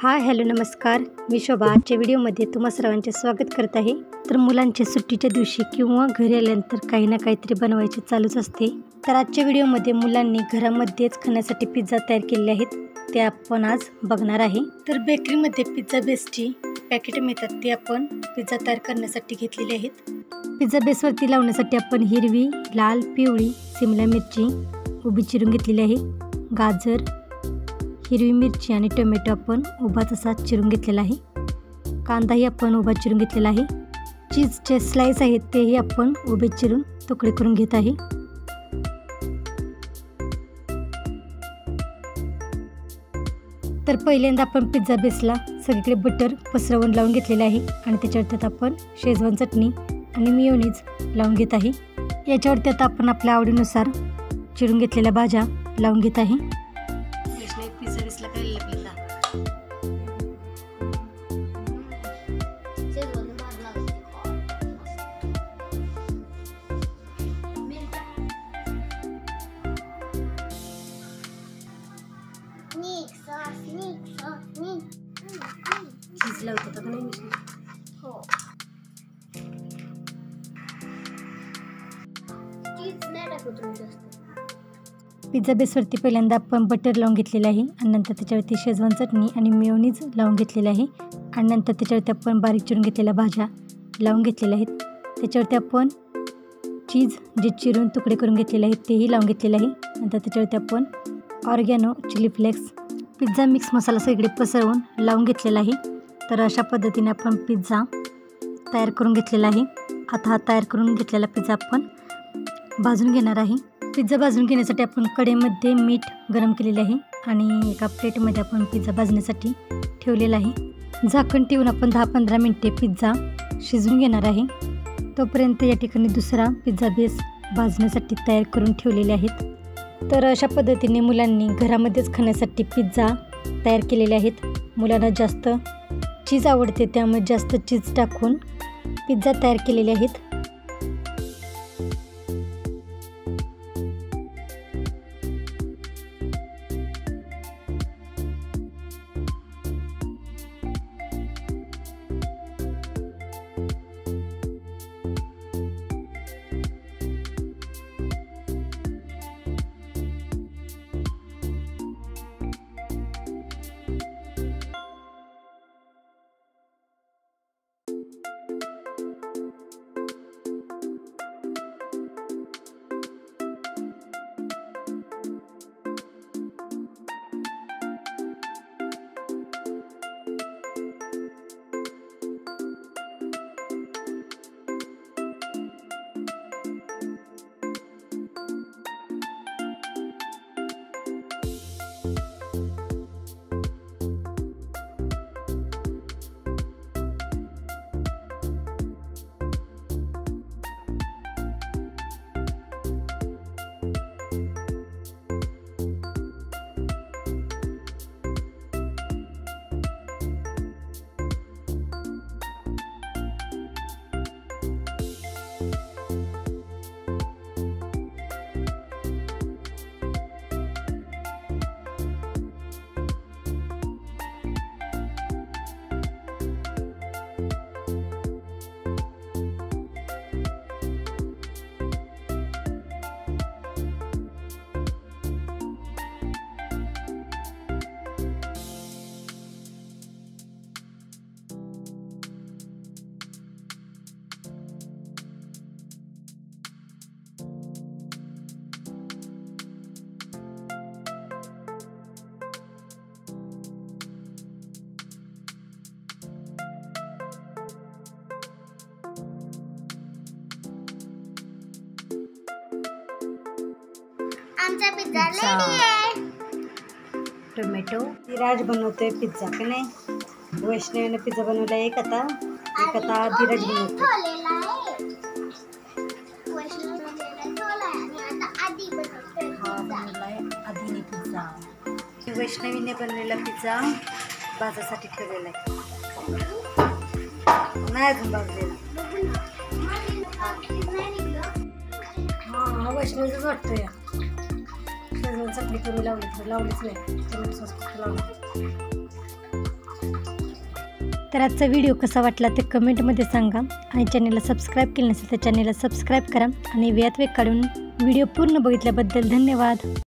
Hello नमस्कार, मी शोभा। आजच्या व्हिडिओमध्ये तुम्हा सर्वांचे स्वागत करत आहे। तर मुलांच्या सुट्टीच्या दिवशी किंवा घरी आल्यानंतर काही ना काहीतरी बनवायचे चालूच असते। तर आजच्या व्हिडिओमध्ये मुलांनी घरामध्येच खाण्यासाठी पिझ्झा तयार केले आहेत, ते आपण आज बघणार आहे। तर बेकरीमध्ये पिझ्झा बेसची पॅकेट मिळतात, ते आपण पिझ्झा तयार करण्यासाठी घेतलेले आहेत। पिझ्झा बेसवरती लावण्यासाठी आपण हिरवी, लाल, पिवळी सिमला मिरची उभी चिरून घेतलेली आहे। गाजर, हिरवी मिरची आणि टोमॅटो आपण उभा तसा चिरून घेतलेला आहे। कांदाही आपण उभा चिरून घेतलेला आहे। चीजचे स्लाइस आहेत तेही आपण उभे चिरून तुकडे करून घेत आहे। तर पहिल्यांदा आपण पिझ्झा बेसला सगळीकडे बटर पसरवून लावून घेतलेले आहे आणि त्याच्यावरती आता आपण शेजवान चटणी आणि मेयोनीज लावून घेत आहे। याच्यावरती आता आपण आपल्या आवडीनुसार चिरून घेतलेल्या भाज्या लावून घेत आहे। पिझ्झा बेसला चीज लावतात का नाही मिश्रण? हो, चीज नाही टाकत जास्त। पिझ्झा बेसवरती पहिल्यांदा आपण बटर लावून घेतलेलं आहे आणि नंतर त्याच्यावरती शेजवान चटणी आणि मेयोनीज लावून घेतलेलं आहे आणि नंतर त्याच्यावरती आपण बारीक चिरून घेतलेल्या भाज्या लावून घेतलेल्या आहेत। त्याच्यावरती आपण चीज जे चिरून तुकडे करून घेतलेले आहेत तेही लावून घेतलेलं आहे। नंतर त्याच्यावरती आपण ऑर्गॅनो, चिली फ्लेक्स, पिझ्झा मिक्स मसाला सगळीकडे पसरवून लावून घेतलेला आहे। तर अशा पद्धतीने आपण पिझ्झा तयार करून घेतलेला आहे। आता हा तयार करून घेतलेला पिझ्झा आपण भाजून घेणार आहे। पिझ्झा भाजून घेण्यासाठी आपण कढईमध्ये मीठ गरम केलेले आहे आणि एका प्लेटमध्ये आपण पिझ्झा भाजण्यासाठी ठेवलेला आहे। झाकण ठेवून आपण 10-15 मिनिटे पिझ्झा शिजवून घेणार आहे। तोपर्यंत या ठिकाणी दुसरा पिझ्झा बेस भाजण्यासाठी तयार करून ठेवलेले आहेत। तर अशा पद्धतीने मुलांनी घरामध्येच खाण्यासाठी पिझ्झा तयार केलेले आहेत। मुलांना जास्त चीज आवडते, त्यामुळे जास्त चीज टाकून पिझ्झा तयार केलेले आहेत। आमचा पिझ्झा रेडी आहे। टोमॅटो धीराज बनवतोय पिझ्झा का नाही? वैष्णवीने पिझ्झा बनवला एक आता धीराज बनवतो। आधीने पिझ्झा वैष्णवीने बनवलेला पिझ्झा भाजासाठी ठेवलेला आहे, नाही अजून भाजलेला। हा वैष्णवीच वाटतं या चटणी कमी लावलीच नाही, टोमॅटो सॉस फक्त लावली। तर आजचा व्हिडिओ कसा वाटला ते कमेंटमध्ये सांगा आणि चॅनलला सबस्क्राईब केलं नसेल तर चॅनलला सबस्क्राईब करा आणि वेळात वेळ काढून व्हिडिओ पूर्ण बघितल्याबद्दल धन्यवाद.